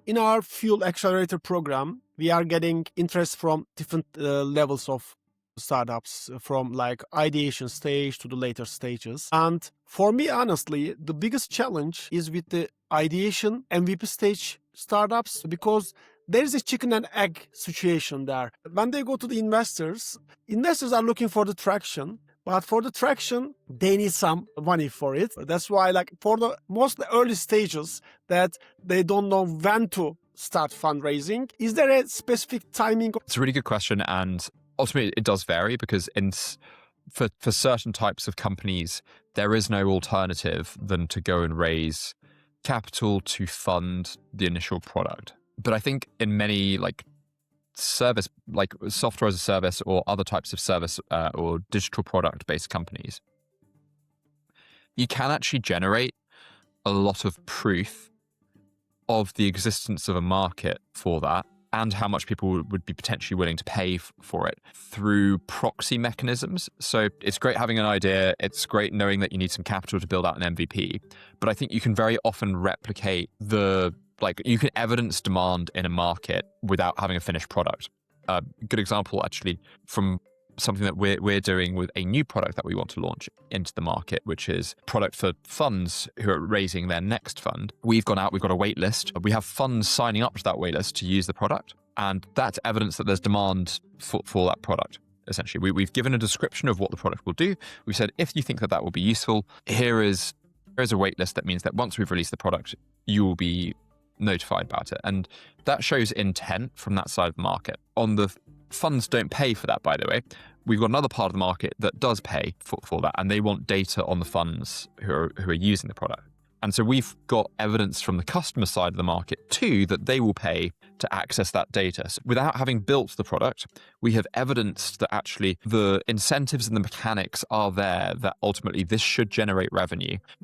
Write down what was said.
In our Fuel Accelerator program, we are getting interest from different levels of startups, from like ideation stage to the later stages. And for me, honestly, the biggest challenge is with the ideation MVP stage startups, because there is a chicken and egg situation there. When they go to the investors are looking for the traction. But for the traction, they need some money for it. That's why, like, for the most early stages that they don't know when to start fundraising, is there a specific timing? It's a really good question. And ultimately, it does vary because for certain types of companies, there is no alternative than to go and raise capital to fund the initial product. But I think in many service, like software as a service or other types of service or digital product based companies, you can actually generate a lot of proof of the existence of a market for that and how much people would be potentially willing to pay for it through proxy mechanisms. So it's great having an idea. It's great knowing that you need some capital to build out an MVP. But I think you can very often replicate you can evidence demand in a market without having a finished product. A good example, actually, from something that we're doing with a new product that we want to launch into the market, which is product for funds who are raising their next fund. We've got a wait list. We have funds signing up to that wait list to use the product. And that's evidence that there's demand for that product. Essentially, we've given a description of what the product will do. We've said, if you think that will be useful, here's a wait list that means that once we've released the product, you will be notified about it. And that shows intent from that side of the market. On the funds don't pay for that, by the way. We've got another part of the market that does pay for that, and they want data on the funds who are using the product. And so we've got evidence from the customer side of the market too that they will pay to access that data. So without having built the product, we have evidence that actually the incentives and the mechanics are there, that ultimately this should generate revenue.